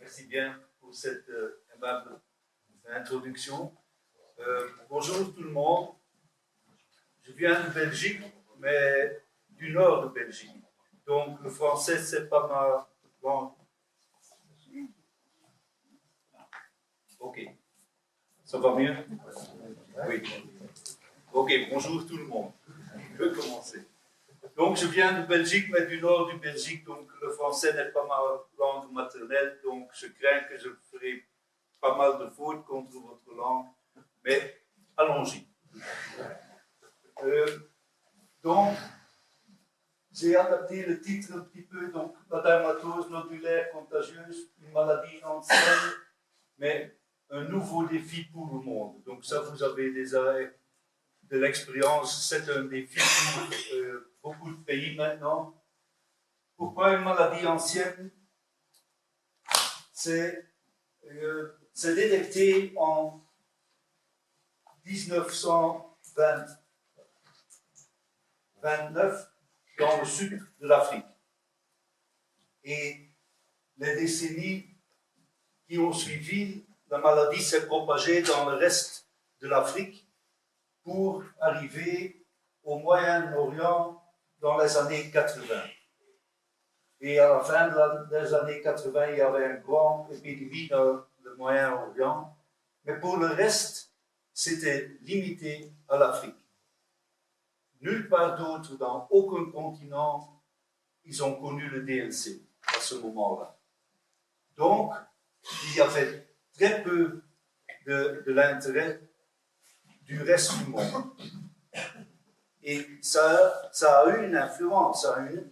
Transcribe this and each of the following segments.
Merci bien pour cette aimable introduction. Bonjour tout le monde. Je viens de Belgique, mais du nord de Belgique. Donc le français, c'est pas ma langue. Ok. Ça va mieux? Oui. Ok, bonjour tout le monde. Je vais commencer. Donc je viens de Belgique, mais du nord du Belgique, donc le français n'est pas ma langue maternelle, donc je crains que je ferai pas mal de fautes contre votre langue, mais allons-y. Donc, j'ai adapté le titre un petit peu, donc la dermatose nodulaire contagieuse, une maladie ancienne, mais un nouveau défi pour le monde. Donc ça, vous avez déjà de l'expérience, c'est un défi pour beaucoup de pays maintenant. Pourquoi une maladie ancienne? C'est détecté en 1929 dans le sud de l'Afrique. Et les décennies qui ont suivi, la maladie s'est propagée dans le reste de l'Afrique pour arriver au Moyen-Orient dans les années 80. Et à la fin des années 80, il y avait une grande épidémie dans le Moyen-Orient. Mais pour le reste, c'était limité à l'Afrique. Nulle part d'autre, dans aucun continent, ils ont connu le DLC à ce moment-là. Donc, il y avait très peu de l'intérêt du reste du monde. Et ça a eu une influence,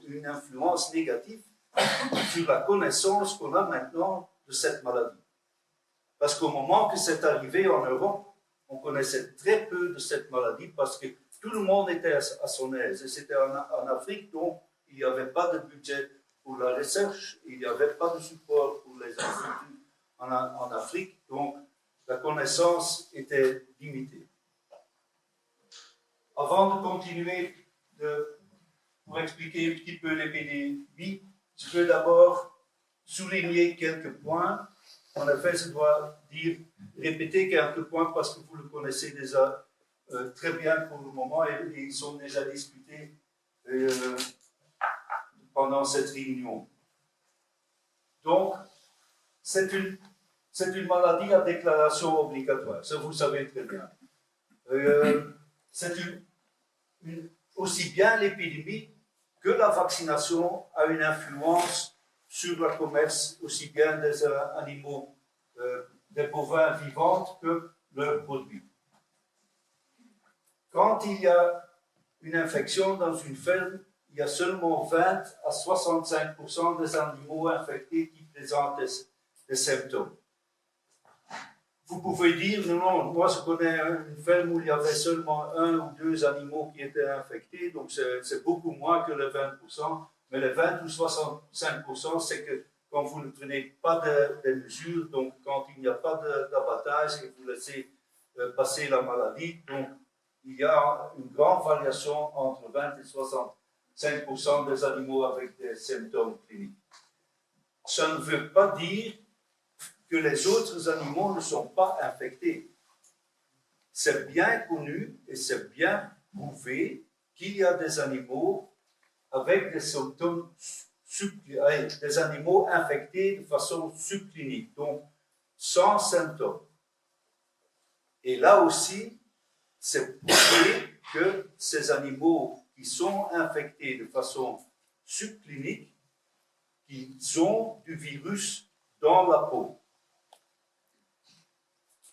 une influence négative sur la connaissance qu'on a maintenant de cette maladie. Parce qu'au moment que c'est arrivé en Europe, on connaissait très peu de cette maladie parce que tout le monde était à son aise. Et c'était en Afrique, donc il n'y avait pas de budget pour la recherche, il n'y avait pas de support pour les instituts en Afrique, donc la connaissance était limitée. Avant de continuer pour expliquer un petit peu l'épidémie, je veux d'abord souligner quelques points. En effet, je dois répéter quelques points parce que vous le connaissez déjà très bien pour le moment et ils sont déjà discutés pendant cette réunion. Donc, c'est une maladie à déclaration obligatoire, ça vous savez très bien. C'est aussi bien l'épidémie que la vaccination a une influence sur le commerce aussi bien des animaux, des bovins vivants que leurs produits. Quand il y a une infection dans une ferme, il y a seulement 20 à 65% des animaux infectés qui présentent des symptômes. Vous pouvez dire, non, moi je connais une ferme où il y avait seulement 1 ou 2 animaux qui étaient infectés, donc c'est beaucoup moins que les 20%, mais les 20 ou 65%, c'est que quand vous ne prenez pas de mesures, donc quand il n'y a pas d'abattage et vous laissez passer la maladie, donc il y a une grande variation entre 20 et 65% des animaux avec des symptômes cliniques. Ça ne veut pas dire que les autres animaux ne sont pas infectés. C'est bien connu et c'est bien prouvé qu'il y a des animaux avec des symptômes, des animaux infectés de façon subclinique, donc sans symptômes. Et là aussi, c'est prouvé que ces animaux qui sont infectés de façon subclinique, qu'ils ont du virus dans la peau.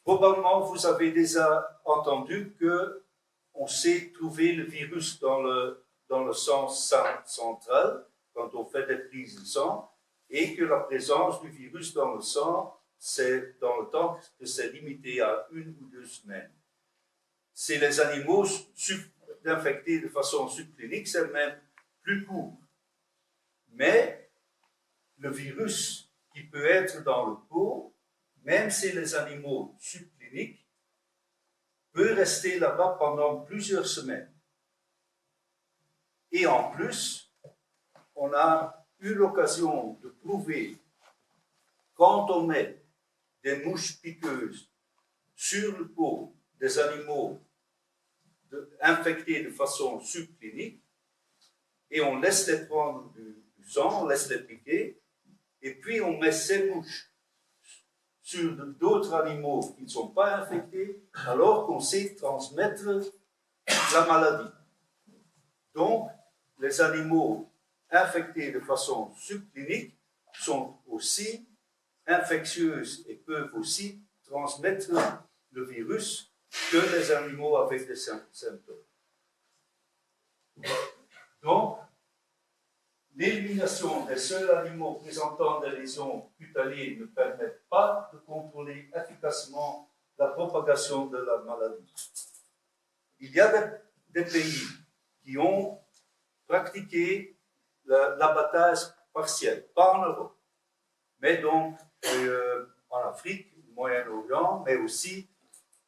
Probablement, vous avez déjà entendu qu'on sait trouver le virus dans le sang central, quand on fait des prises de sang, et que la présence du virus dans le sang, c'est dans le temps que c'est limité à 1 ou 2 semaines. C'est les animaux infectés de façon subclinique, c'est même plus court. Mais le virus qui peut être dans le peau, même si les animaux subcliniques, peut rester là-bas pendant plusieurs semaines. Et en plus, on a eu l'occasion de prouver quand on met des mouches piqueuses sur le peau des animaux infectés de façon subclinique, et on laisse les prendre du sang, on laisse les piquer, et puis on met ces mouches sur d'autres animaux qui ne sont pas infectés, alors qu'on sait transmettre la maladie. Donc, les animaux infectés de façon subclinique sont aussi infectieuses et peuvent aussi transmettre le virus que les animaux avec des symptômes. Donc, l'élimination des seuls animaux présentant des lésions cutanées ne permet pas de contrôler efficacement la propagation de la maladie. Il y a des pays qui ont pratiqué l'abattage partiel, pas en Europe, mais donc en Afrique, au Moyen-Orient, mais aussi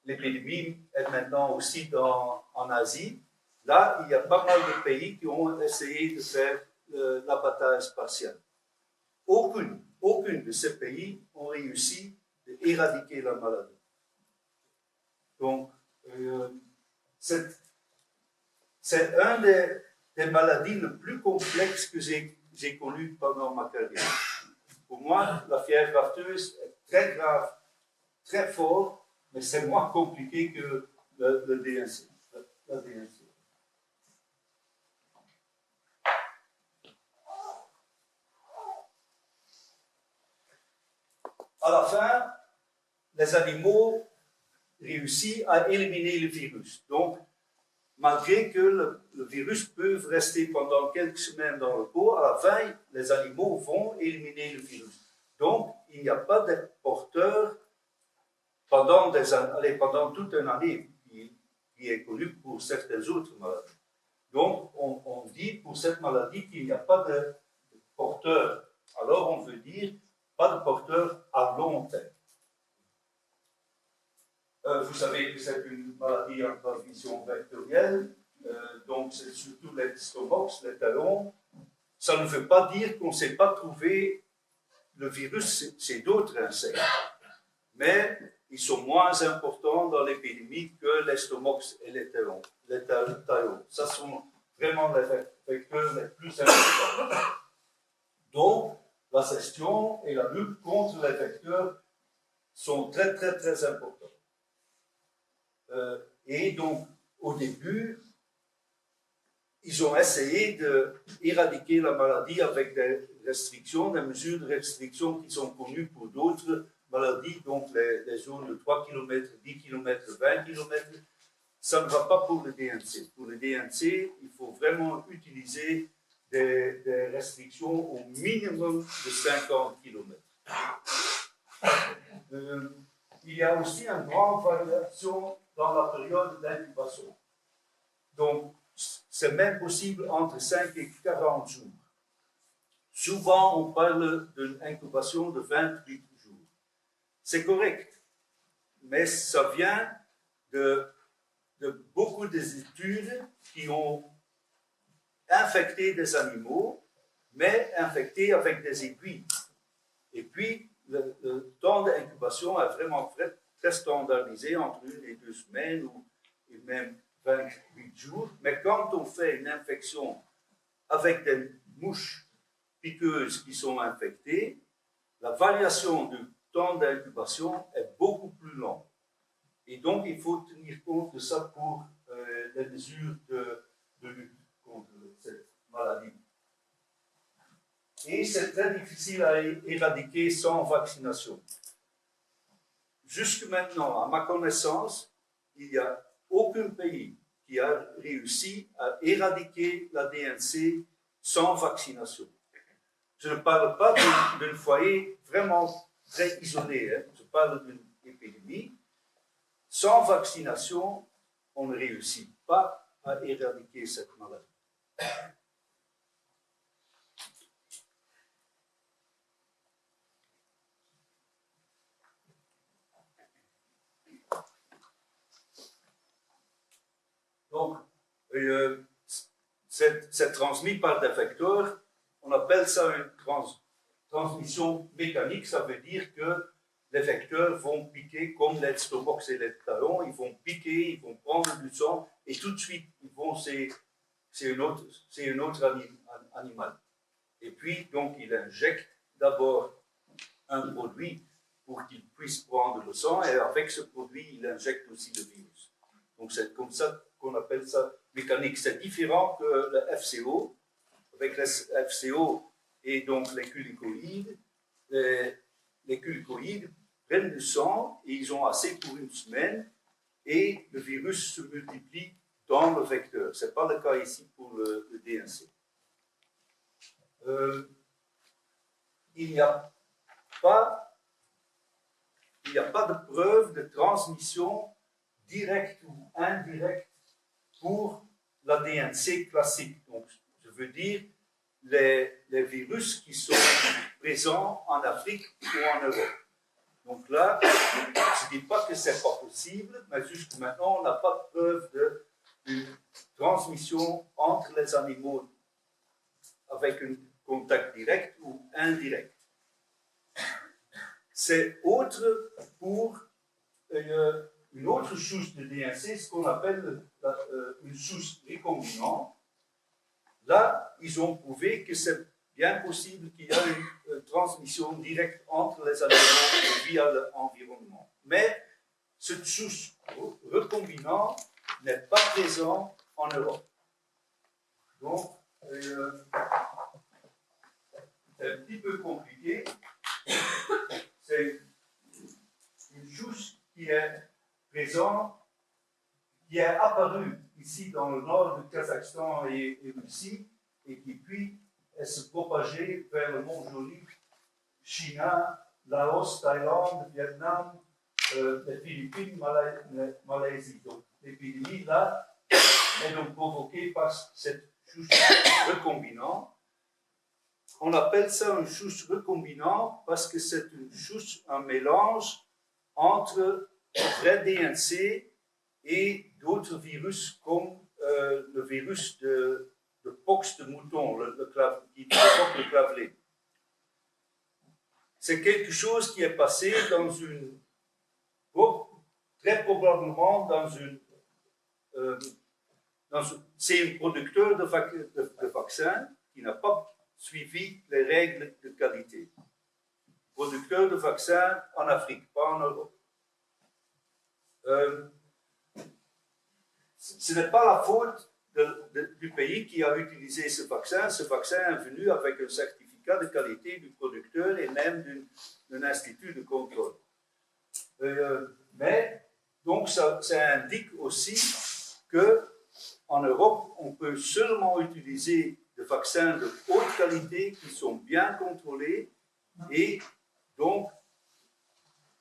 l'épidémie est maintenant aussi en Asie. Là, il y a pas mal de pays qui ont essayé de faire l'abattage partiel. Aucune de ces pays ont réussi d'éradiquer la maladie. Donc, c'est un des maladies les plus complexes que j'ai connues pendant ma carrière. Pour moi, la fièvre afteuse est très grave, très fort, mais c'est moins compliqué que le DNC. La DNC. À la fin, les animaux réussissent à éliminer le virus. Donc, malgré que le virus peut rester pendant quelques semaines dans le corps, à la fin, les animaux vont éliminer le virus. Donc, il n'y a pas de porteur pendant toute une année, qui est connu pour certaines autres maladies. Donc, on dit pour cette maladie qu'il n'y a pas de porteur. Alors, on veut dire pas de porteur à long terme. Vous savez que c'est une maladie en transmission vectorielle, donc c'est surtout les stomox, les talons. Ça ne veut pas dire qu'on ne sait pas trouver le virus chez d'autres insectes, mais ils sont moins importants dans l'épidémie que les stomox et les talons. Ça sont vraiment les vecteurs les plus importants. Donc, la gestion et la lutte contre les vecteurs sont très, très, très importants. Et donc, au début, ils ont essayé d'éradiquer la maladie avec des restrictions, des mesures de restriction qui sont connues pour d'autres maladies, donc les zones de 3 km, 10 km, 20 km. Ça ne va pas pour le DNC. Pour le DNC, il faut vraiment utiliser des restrictions au minimum de 50 km. Il y a aussi une grande variation dans la période d'incubation. Donc, c'est même possible entre 5 et 40 jours. Souvent, on parle d'une incubation de 28 jours. C'est correct, mais ça vient de beaucoup d'études qui ont infecté des animaux, mais infectés avec des aiguilles. Et puis, le temps d'incubation est vraiment très standardisé, entre 1 et 2 semaines, ou même 28 jours. Mais quand on fait une infection avec des mouches piqueuses qui sont infectées, la variation du temps d'incubation est beaucoup plus longue. Et donc, il faut tenir compte de ça pour les mesures de lutte contre cette maladie. Et c'est très difficile à éradiquer sans vaccination. Jusque maintenant, à ma connaissance, il n'y a aucun pays qui a réussi à éradiquer la DNC sans vaccination. Je ne parle pas d'un foyer vraiment très isolé, hein. Je parle d'une épidémie. Sans vaccination, on ne réussit pas à éradiquer cette maladie. Donc, c'est transmis par des vecteurs. On appelle ça une transmission mécanique, ça veut dire que les vecteurs vont piquer comme les stomox et les talons, ils vont piquer, ils vont prendre du sang, et tout de suite, c'est un autre animal. Et puis, donc, il injecte d'abord un produit pour qu'il puisse prendre le sang, et avec ce produit, il injecte aussi le virus. Donc, c'est comme ça qu'on appelle ça mécanique. C'est différent que le FCO. Avec le FCO et donc les glucoïdes, les glucoïdes prennent du sang et ils ont assez pour une semaine et le virus se multiplie dans le vecteur. Ce n'est pas le cas ici pour le DNC. Il n'y a pas de preuve de transmission directe ou indirecte pour la DNC classique. Donc, je veux dire les virus qui sont présents en Afrique ou en Europe. Donc là, je ne dis pas que ce n'est pas possible, mais jusqu'à maintenant, on n'a pas de preuve d'une transmission entre les animaux avec un contact direct ou indirect. C'est autre pour une autre souche de DNC, ce qu'on appelle une souche recombinante. Là, ils ont prouvé que c'est bien possible qu'il y ait une transmission directe entre les animaux via l'environnement. Mais cette souche recombinante n'est pas présente en Europe. Donc, c'est un petit peu compliqué. C'est une souche qui est présente, qui est apparue ici dans le nord du Kazakhstan et Russie, et qui puis se propager vers le Mont Joli, Chine, Laos, Thaïlande, Vietnam, les Philippines, Malaisie. Donc l'épidémie là est donc provoquée par cette souche recombinante. On appelle ça une souche recombinante parce que c'est une souche, un mélange entre le vrai DNC et d'autres virus comme le virus de pox de mouton, qui provoque le clavelé. C'est quelque chose qui est passé très probablement c'est un producteur de vaccins qui n'a pas suivi les règles de qualité. Producteur de vaccins en Afrique, pas en Europe. Ce n'est pas la faute du pays qui a utilisé ce vaccin. Ce vaccin est venu avec un certificat de qualité du producteur et même d'un institut de contrôle. Mais donc ça indique aussi qu'en Europe, on peut seulement utiliser des vaccins de haute qualité qui sont bien contrôlés et donc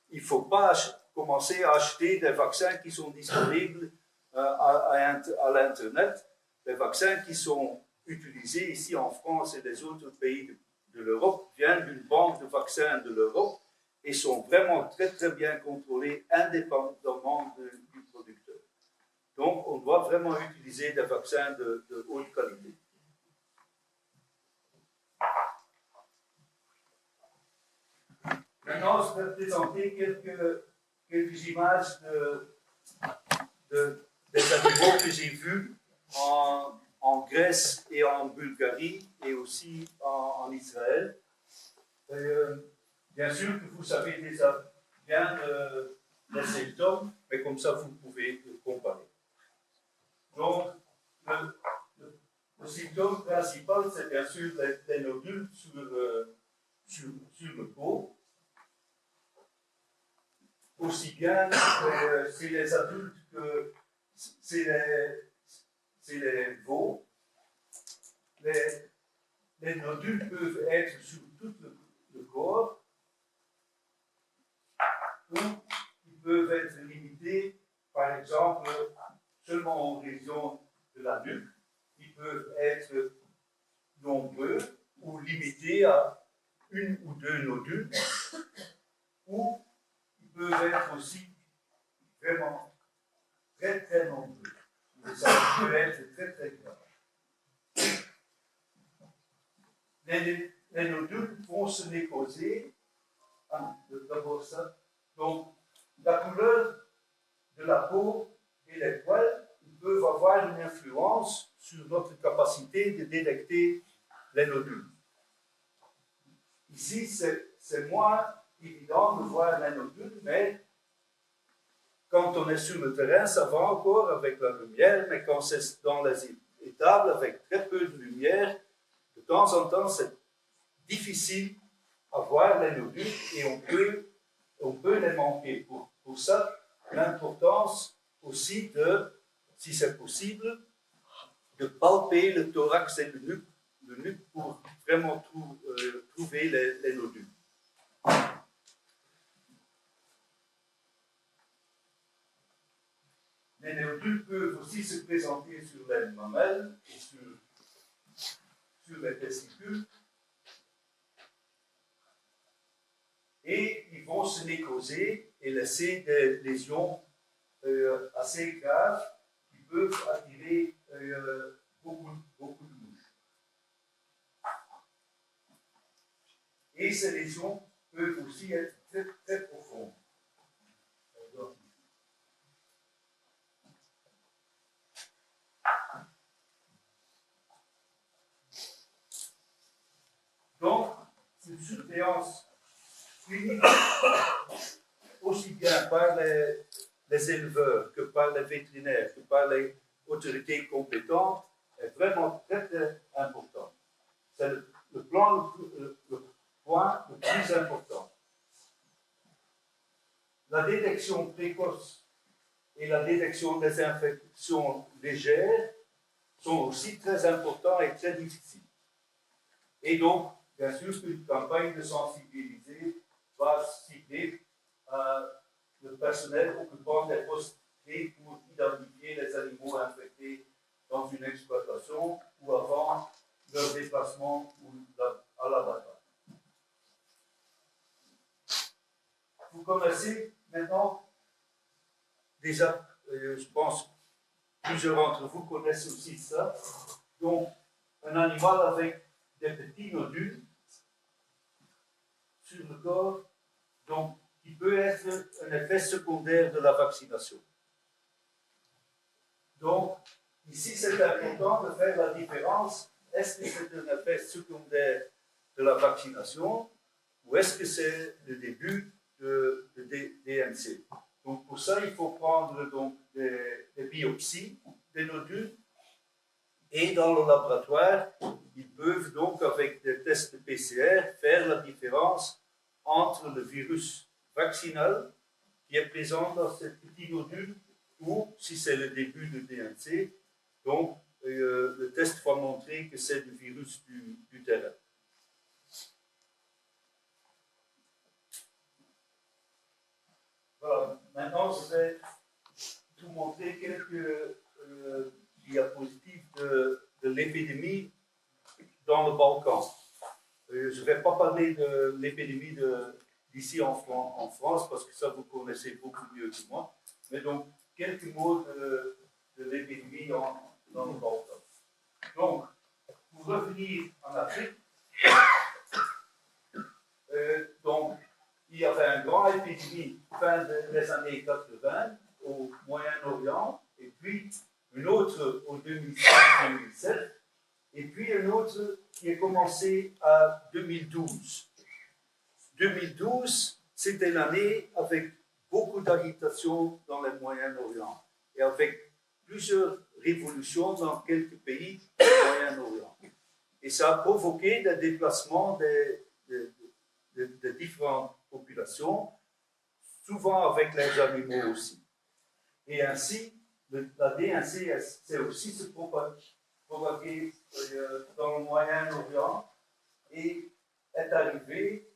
il ne faut pas commencer à acheter des vaccins qui sont disponibles à l'Internet. Les vaccins qui sont utilisés ici en France et les autres pays de l'Europe viennent d'une banque de vaccins de l'Europe et sont vraiment très très bien contrôlés indépendamment du producteur. Donc on doit vraiment utiliser des vaccins de haute qualité. Maintenant, je vais présenter quelques images des animaux que j'ai vus en Grèce et en Bulgarie et aussi en Israël. Bien sûr que vous savez déjà bien les symptômes, mais comme ça vous pouvez comparer. Donc, le symptôme principal, c'est bien sûr les nodules sur le peau. Aussi bien chez les adultes que chez les veaux. Les nodules peuvent être sur tout le corps ou ils peuvent être limités, par exemple, seulement en région de la nuque. Ils peuvent être nombreux ou limités à une ou deux nodules, ou ils peuvent être aussi vraiment très très nombreux. Et ça peut être très très grave. Les nodules vont se d'abord ça. Donc, la couleur de la peau et les poils peuvent avoir une influence sur notre capacité de détecter les nodules. Ici, c'est moins évident de voir les nodules, mais quand on est sur le terrain, ça va encore avec la lumière, mais quand c'est dans les étables avec très peu de lumière, de temps en temps, c'est difficile à voir les nodules et on peut les manquer. Pour ça, l'importance aussi de, si c'est possible, de palper le thorax et le nuque pour vraiment trouver les nodules. Les nodules peuvent aussi se présenter sur les mamelles et sur les testicules. Et ils vont se nécroser et laisser des lésions assez graves qui peuvent attirer beaucoup de mouches. Et ces lésions peuvent aussi être très, très profondes. Donc, une surveillance clinique, aussi bien par les éleveurs que par les vétérinaires, que par les autorités compétentes, est vraiment très, très important. C'est le point le plus important. La détection précoce et la détection des infections légères sont aussi très importants et très difficiles. Et donc, bien sûr, une campagne de sensibilisation va cibler le personnel occupant des postes clés pour identifier les animaux infectés dans une exploitation ou avant leur déplacement à l'abattoir. Vous connaissez maintenant déjà, je pense, plusieurs d'entre vous connaissent aussi ça. Donc, un animal avec des petits nodules sur le corps, donc qui peut être un effet secondaire de la vaccination. Donc, ici, c'est important de faire la différence. Est-ce que c'est un effet secondaire de la vaccination ou est-ce que c'est le début de DMC? Donc, pour ça, il faut prendre donc, des biopsies des nodules et dans le laboratoire, ils peuvent donc, avec des tests PCR, faire la différence entre le virus vaccinal qui est présent dans ces petits nodules ou si c'est le début de DMC. Donc, le test va montrer que c'est le virus du terrain. Voilà. Maintenant, je vais vous montrer quelques diapositives de l'épidémie dans le Balkan. Je ne vais pas parler de l'épidémie d'ici en France, parce que ça vous connaissez beaucoup mieux que moi, mais donc quelques mots de l'épidémie dans le Balkan. Donc, pour revenir en Afrique, donc, il y avait une grande épidémie fin des années 80 au Moyen-Orient, et puis une autre au 2006-2007, et puis une autre qui a commencé à 2012. 2012, c'était l'année avec beaucoup d'agitation dans le Moyen-Orient et avec plusieurs révolutions dans quelques pays du Moyen-Orient. Et ça a provoqué des déplacements de différentes populations, souvent avec les animaux aussi. Et ainsi, la DNC s'est aussi se propagée dans le Moyen-Orient et est arrivée,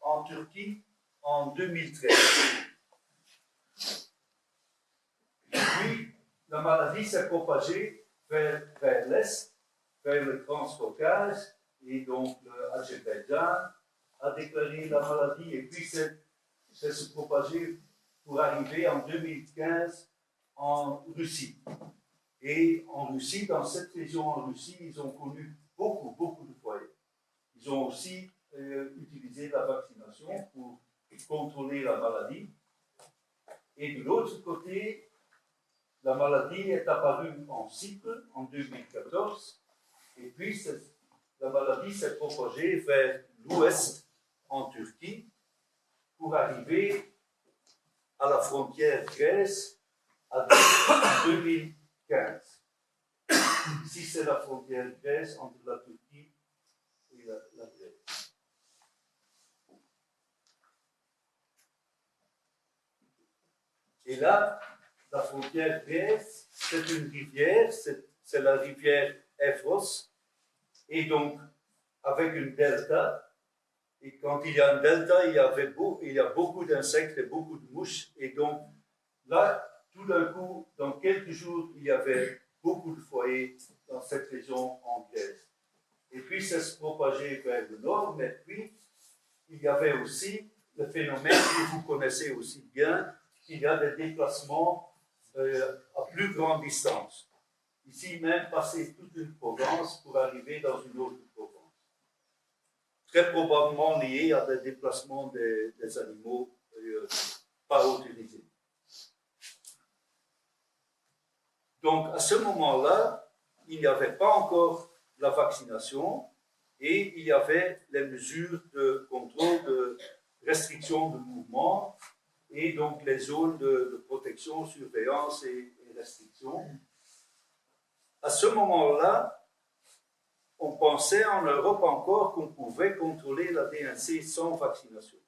en Turquie en 2013. Puis, la maladie s'est propagée vers l'Est, vers le Transcaucase, et donc l'Azerbaïdjan a déclaré la maladie, et puis c'est se propagé pour arriver en 2015 en Russie. Et en Russie, dans cette région en Russie, ils ont connu beaucoup de foyers. Ils ont aussi utilisé la vaccination pour contrôler la maladie. Et de l'autre côté, la maladie est apparue en cycle en 2014, et puis la maladie s'est propagée vers l'ouest, en Turquie, pour arriver à la frontière Grèce en 2015. Ici, c'est la frontière Grèce entre la Turquie et la Grèce. Et là, la frontière Grèce, c'est une rivière, c'est la rivière Evros, et donc avec une delta. Et quand il y a un delta, il y a beaucoup d'insectes et beaucoup de mouches. Et donc là, tout d'un coup, dans quelques jours, il y avait beaucoup de foyers dans cette région en Grèce. Et puis ça se propageait vers le nord, mais puis il y avait aussi le phénomène que vous connaissez aussi bien, qu'il y a des déplacements à plus grande distance. Ici même, passer toute une province pour arriver dans une autre province. Très probablement lié à des déplacements des animaux pas autorisés. Donc, à ce moment-là, il n'y avait pas encore la vaccination et il y avait les mesures de contrôle, de restriction de mouvement et donc les zones de protection, surveillance et restriction. À ce moment-là, on pensait en Europe encore qu'on pouvait contrôler la DNC sans vaccination.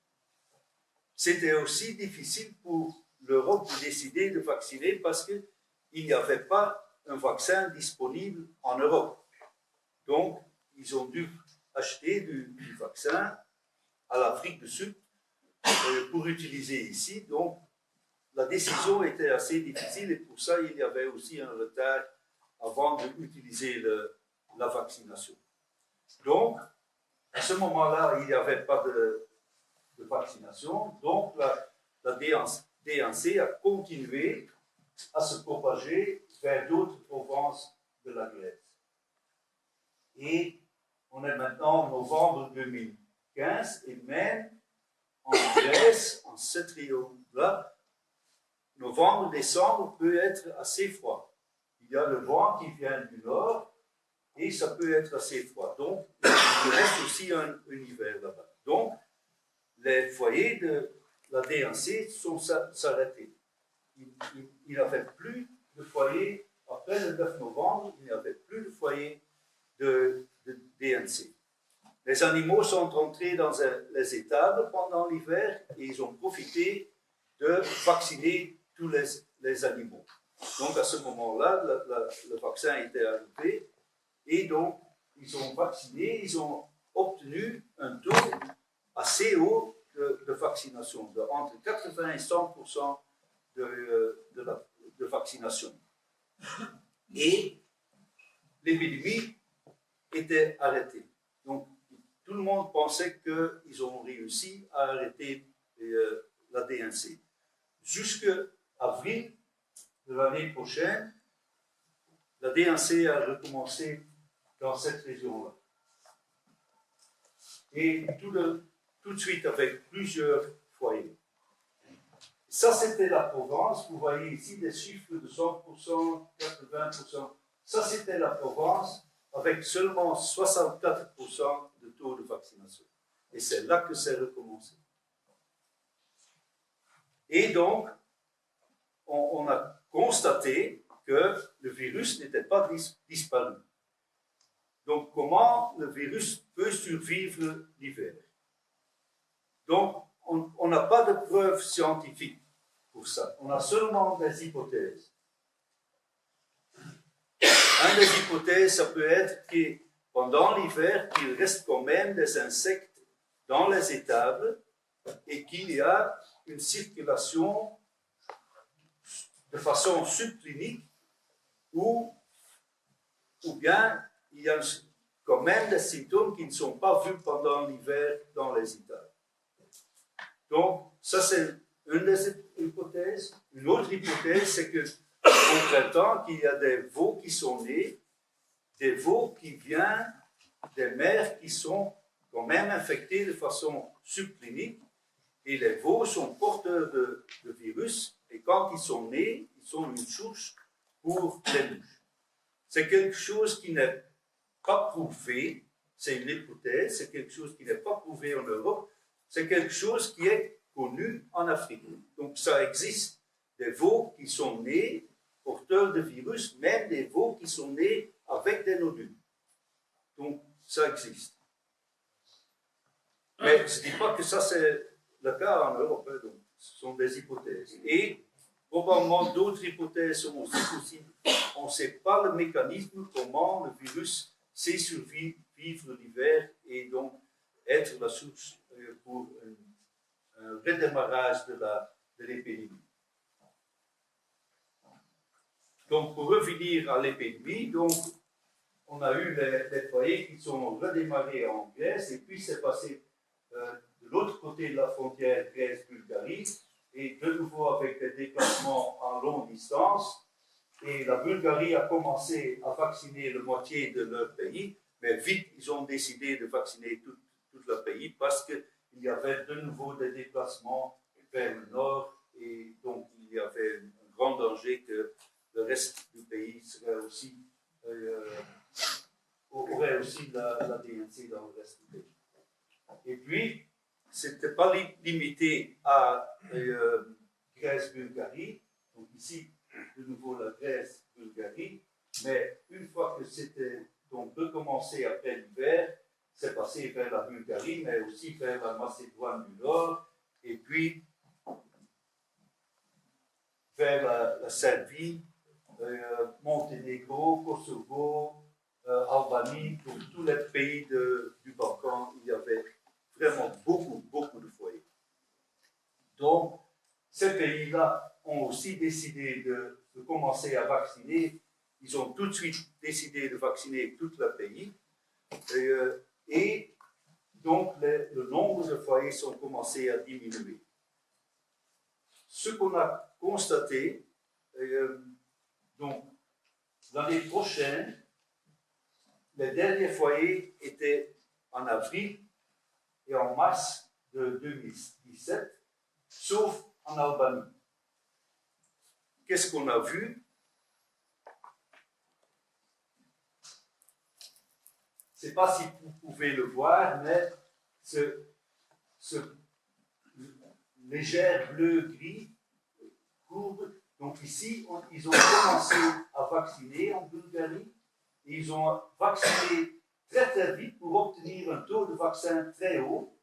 C'était aussi difficile pour l'Europe de décider de vacciner parce qu'il n'y avait pas un vaccin disponible en Europe. Donc, ils ont dû acheter du vaccin à l'Afrique du Sud pour utiliser ici. Donc, la décision était assez difficile et pour ça, il y avait aussi un retard avant d'utiliser la vaccination. Donc, à ce moment-là, il n'y avait pas de vaccination. Donc, la DNC a continué à se propager vers d'autres provinces de la Grèce. Et on est maintenant en novembre 2015 et même en Grèce, en cette région-là, novembre, décembre peut être assez froid. Il y a le vent qui vient du nord et ça peut être assez froid. Donc, il reste aussi un hiver là-bas. Donc, les foyers de la DNC sont s'arrêtés. Il n'y avait plus de foyers, après le 9 novembre, il n'y avait plus de foyers de DNC. Les animaux sont entrés dans les étables pendant l'hiver et ils ont profité de vacciner tous les animaux. Donc à ce moment-là, le vaccin était arrivé et donc ils ont vacciné, ils ont obtenu un taux assez haut de vaccination, entre 80 et 100% de vaccination. Et l'épidémie était arrêtée. Donc tout le monde pensait qu'ils ont réussi à arrêter la DNC. Jusqu'à avril de l'année prochaine, la DNC a recommencé dans cette région-là. Et tout de suite avec plusieurs foyers. Ça, c'était la Provence. Vous voyez ici des chiffres de 100%, 80%. Ça, c'était la Provence avec seulement 64% de taux de vaccination. Et c'est là que c'est recommencé. Et donc, on a constaté que le virus n'était pas disparu. Donc, comment le virus peut survivre l'hiver? Donc, on n'a pas de preuves scientifiques pour ça. On a seulement des hypothèses. Une des hypothèses, ça peut être que pendant l'hiver, il reste quand même des insectes dans les étables et qu'il y a une circulation de façon subclinique ou bien il y a quand même des symptômes qui ne sont pas vus pendant l'hiver dans les étables. Donc, ça c'est une des hypothèses. Une autre hypothèse, c'est que on prétend qu'il y a des veaux qui sont nés, des veaux qui viennent des mères qui sont quand même infectées de façon subclinique, et les veaux sont porteurs de virus, et quand ils sont nés, ils sont une source pour les mouches. C'est quelque chose qui n'est pas prouvé, c'est une hypothèse, c'est quelque chose qui n'est pas prouvé en Europe, c'est quelque chose qui est connu en Afrique. Donc ça existe, des veaux qui sont nés porteurs de virus, même des veaux qui sont nés avec des nodules. Donc ça existe. Mais je ne dis pas que ça c'est le cas en Europe, hein, donc ce sont des hypothèses. Et probablement d'autres hypothèses sont aussi possibles. On ne sait pas le mécanisme, comment le virus sait survivre l'hiver et donc être la source pour un redémarrage de l'épidémie. Donc pour revenir à l'épidémie, donc on a eu les foyers qui sont redémarrés en Grèce et puis c'est passé de l'autre côté de la frontière Grèce-Bulgarie et de nouveau avec des déplacements en longue distance. Et la Bulgarie a commencé à vacciner la moitié de leur pays, mais vite ils ont décidé de vacciner tout le pays parce qu'il y avait de nouveau des déplacements vers le nord et donc il y avait un grand danger que le reste du pays serait aussi, aurait aussi la DNC dans le reste du pays. Et puis, ce n'était pas limité à Grèce-Bulgarie, donc ici, de nouveau la Grèce-Bulgarie, mais une fois que c'était donc recommencé après l'hiver, c'est passé vers la Bulgarie, mais aussi vers la Macédoine du Nord, et puis vers la Serbie, Monténégro, Kosovo, Albanie, pour tous les pays du Balkan, il y avait vraiment beaucoup de foyers. Donc, ces pays-là ont aussi décidé de commencer à vacciner. Ils ont tout de suite décidé de vacciner tout le pays. Et donc, le nombre de foyers sont commencé à diminuer. Ce qu'on a constaté, donc, l'année prochaine, les derniers foyers étaient en avril et en mars de 2017, sauf en Albanie. Qu'est-ce qu'on a vu? Je ne sais pas si vous pouvez le voir, mais ce léger bleu-gris courbe. Donc ici, ils ont commencé à vacciner en Bulgarie. Et ils ont vacciné très vite pour obtenir un taux de vaccin très haut.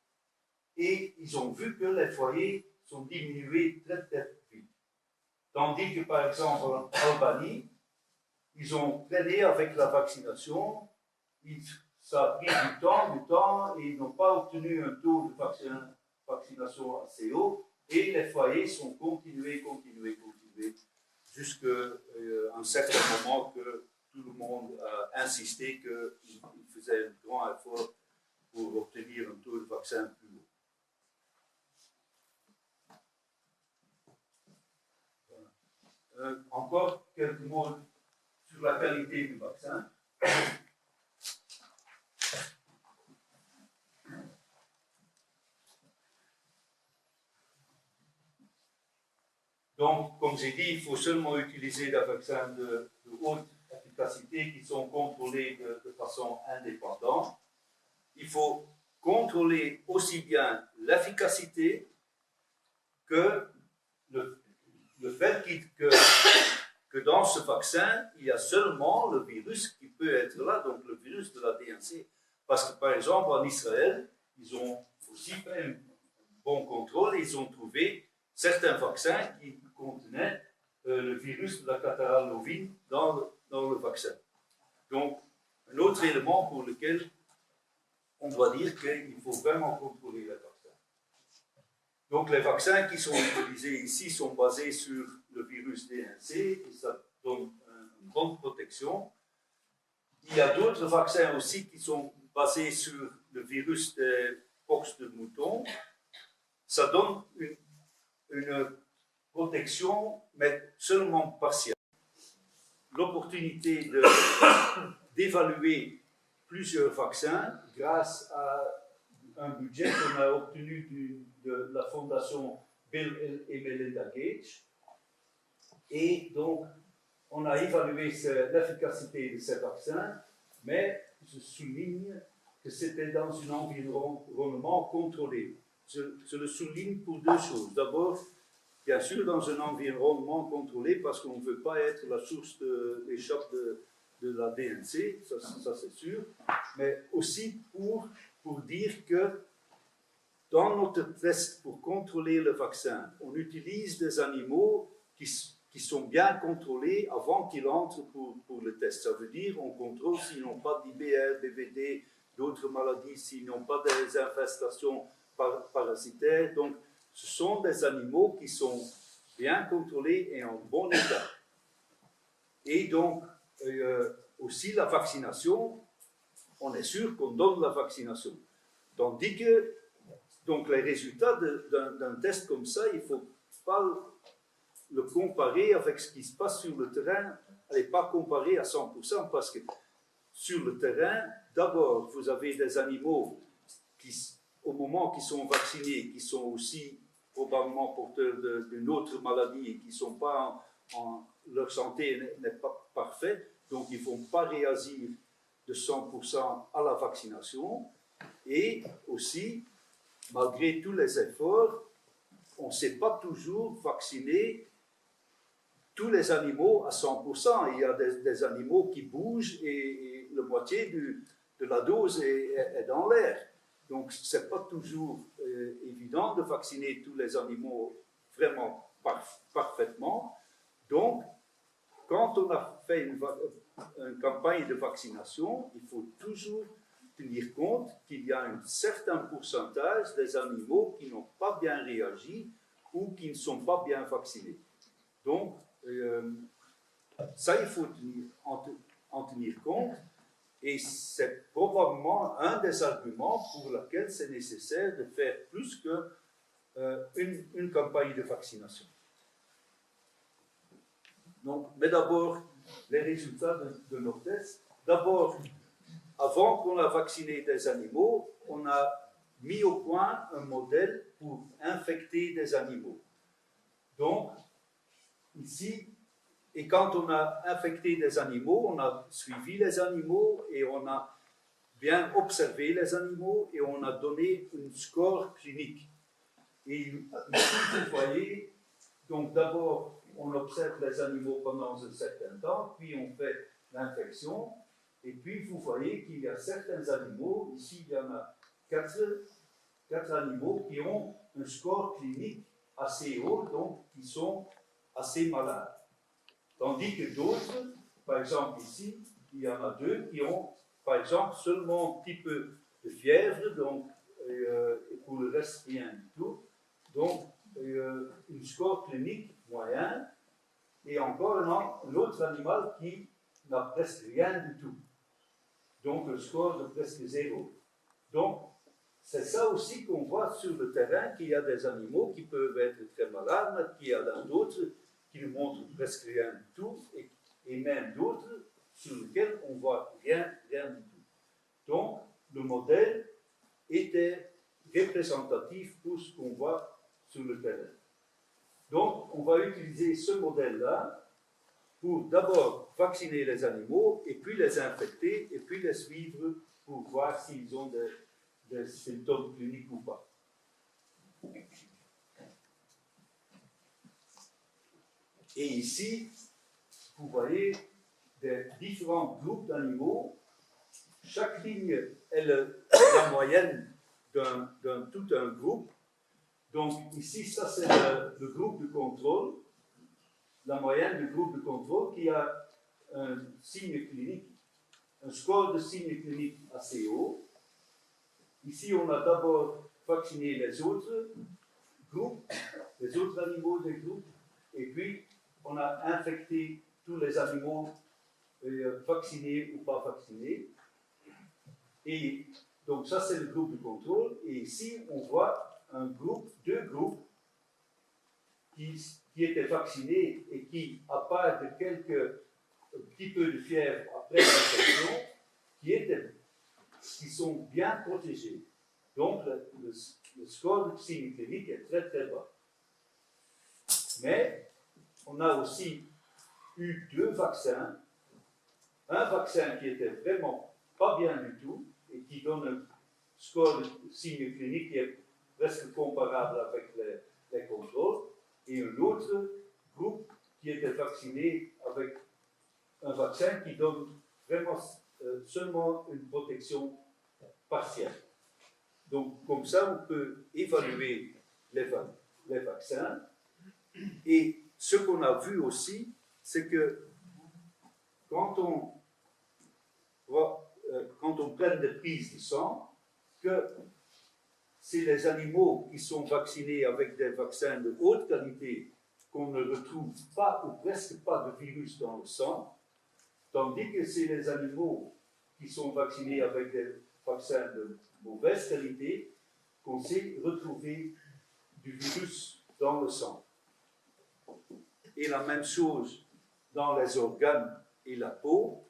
Et ils ont vu que les foyers sont diminués très vite. Tandis que, par exemple, en Albanie, ils ont traîné avec la vaccination. Ça a pris du temps, et ils n'ont pas obtenu un taux de vaccination assez haut. Et les foyers sont continués, jusqu'à un certain moment que tout le monde a insisté qu'il faisait un grand effort pour obtenir un taux de vaccin plus haut. Voilà. Encore quelques mots sur la qualité du vaccin. Donc, comme j'ai dit, il faut seulement utiliser des vaccins de haute efficacité qui sont contrôlés de façon indépendante. Il faut contrôler aussi bien l'efficacité que le fait que dans ce vaccin, il y a seulement le virus qui peut être là, donc le virus de la DNC. Parce que, par exemple, en Israël, ils ont aussi fait un bon contrôle, ils ont trouvé certains vaccins qui contenaient le virus de la catarrhale ovine dans le vaccin. Donc, un autre élément pour lequel on doit dire qu'il faut vraiment contrôler les vaccins. Donc, les vaccins qui sont utilisés ici sont basés sur le virus DNC et ça donne une bonne protection. Il y a d'autres vaccins aussi qui sont basés sur le virus des pox de mouton. Ça donne une protection, mais seulement partielle. l'opportunité d'évaluer plusieurs vaccins grâce à un budget qu'on a obtenu de la fondation Bill et Melinda Gates. Et donc, on a évalué l'efficacité de ces vaccins, mais je souligne que c'était dans un environnement contrôlé. Je le souligne pour deux choses. D'abord, bien sûr, dans un environnement contrôlé, parce qu'on ne veut pas être la source de l'échappe de la DNC, ça c'est sûr, mais aussi pour dire que dans notre test pour contrôler le vaccin, on utilise des animaux qui sont bien contrôlés avant qu'ils entrent pour le test. Ça veut dire qu'on contrôle s'ils n'ont pas d'IBR, BVD, d'autres maladies, s'ils n'ont pas des infestations parasitaires. Donc, ce sont des animaux qui sont bien contrôlés et en bon état. Et donc, aussi la vaccination, on est sûr qu'on donne la vaccination. Tandis que donc les résultats d'un test comme ça, il ne faut pas le comparer avec ce qui se passe sur le terrain, et pas comparer à 100%, parce que sur le terrain, d'abord, vous avez des animaux qui, au moment qu'ils sont vaccinés, qui sont aussi probablement porteurs d'une autre maladie et qui ne sont pas leur santé n'est pas parfaite, donc ils ne vont pas réagir de 100% à la vaccination. Et aussi, malgré tous les efforts, on ne sait pas toujours vacciner tous les animaux à 100%. Il y a des animaux qui bougent et la moitié de la dose est dans l'air. Donc, ce n'est pas toujours évident de vacciner tous les animaux vraiment parfaitement. Donc, quand on a fait une campagne de vaccination, il faut toujours tenir compte qu'il y a un certain pourcentage des animaux qui n'ont pas bien réagi ou qui ne sont pas bien vaccinés. Donc, ça, il faut en tenir compte, et c'est probablement un des arguments pour lesquels c'est nécessaire de faire plus qu'une campagne de vaccination. Donc, mais d'abord, les résultats de nos tests. D'abord, avant qu'on a vacciné des animaux, on a mis au point un modèle pour infecter des animaux. Donc, ici, et quand on a infecté des animaux, on a suivi les animaux et on a bien observé les animaux et on a donné un score clinique. Et ici, vous voyez, donc d'abord, on observe les animaux pendant un certain temps, puis on fait l'infection, et puis vous voyez qu'il y a certains animaux, ici il y en a quatre animaux qui ont un score clinique assez haut, donc qui sont assez malades. Tandis que d'autres, par exemple ici, il y en a deux qui ont, par exemple, seulement un petit peu de fièvre, donc, et pour le reste rien du tout. Donc, un score clinique moyen, et encore un autre animal qui n'a presque rien du tout. Donc, un score de presque zéro. Donc, c'est ça aussi qu'on voit sur le terrain, qu'il y a des animaux qui peuvent être très malades, mais qu'il y a d'autres qui ne montrent presque rien du tout, et même d'autres sur lesquels on ne voit rien du tout. Donc, le modèle était représentatif pour ce qu'on voit sur le terrain. Donc, on va utiliser ce modèle-là pour d'abord vacciner les animaux, et puis les infecter, et puis les suivre pour voir s'ils ont des symptômes cliniques ou pas. Et ici, vous voyez des différents groupes d'animaux. Chaque ligne est la moyenne d'un tout un groupe. Donc ici, ça c'est le groupe de contrôle, la moyenne du groupe de contrôle qui a un signe clinique, un score de signe clinique assez haut. Ici, on a d'abord vacciné les autres groupes, les autres animaux des groupes, et puis on a infecté tous les animaux vaccinés ou pas vaccinés. Et donc ça c'est le groupe de contrôle, et ici on voit deux groupes qui étaient vaccinés et qui, à part de quelques un petit peu de fièvre après l'infection qui sont bien protégés. Donc, le score de signe clinique est très très bas. Mais on a aussi eu 2 vaccins. Un vaccin qui était vraiment pas bien du tout et qui donne un score de signe clinique qui est presque comparable avec les contrôles, et un autre groupe qui était vacciné avec un vaccin qui donne vraiment seulement une protection partielle. Donc, comme ça, on peut évaluer les vaccins. Et ce qu'on a vu aussi, c'est que quand on prend des prises de sang, que c'est les animaux qui sont vaccinés avec des vaccins de haute qualité qu'on ne retrouve pas ou presque pas de virus dans le sang, tandis que c'est les animaux qui sont vaccinés avec des vaccins de mauvaise qualité qu'on sait retrouver du virus dans le sang. Et la même chose dans les organes et la peau.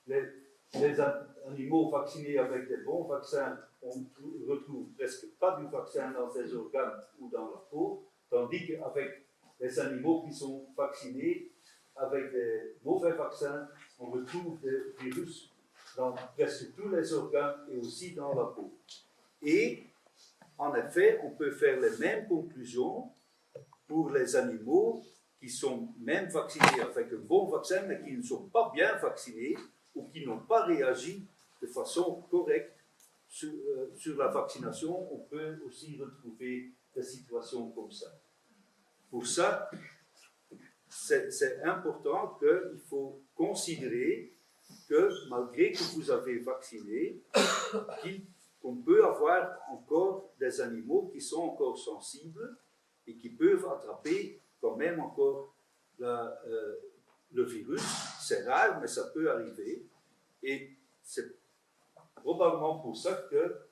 Les animaux vaccinés avec des bons vaccins, on ne retrouve presque pas du vaccin dans ces organes ou dans la peau, tandis qu'avec les animaux qui sont vaccinés avec des mauvais vaccins, on retrouve des virus dans presque tous les organes et aussi dans la peau. Et, en effet, on peut faire les mêmes conclusions pour les animaux qui sont même vaccinés avec un bon vaccin, mais qui ne sont pas bien vaccinés ou qui n'ont pas réagi de façon correcte sur la vaccination. On peut aussi retrouver des situations comme ça. Pour ça, c'est important qu'il faut considérer que malgré que vous avez vacciné, qu'on peut avoir encore des animaux qui sont encore sensibles et qui peuvent attraper quand même encore le virus. C'est rare, mais ça peut arriver. Et c'est probablement pour ça que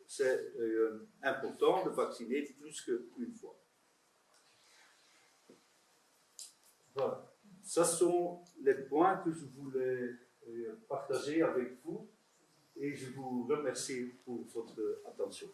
c'est important de vacciner plus qu'une fois. Voilà. Ce sont les points que je voulais partager avec vous et je vous remercie pour votre attention.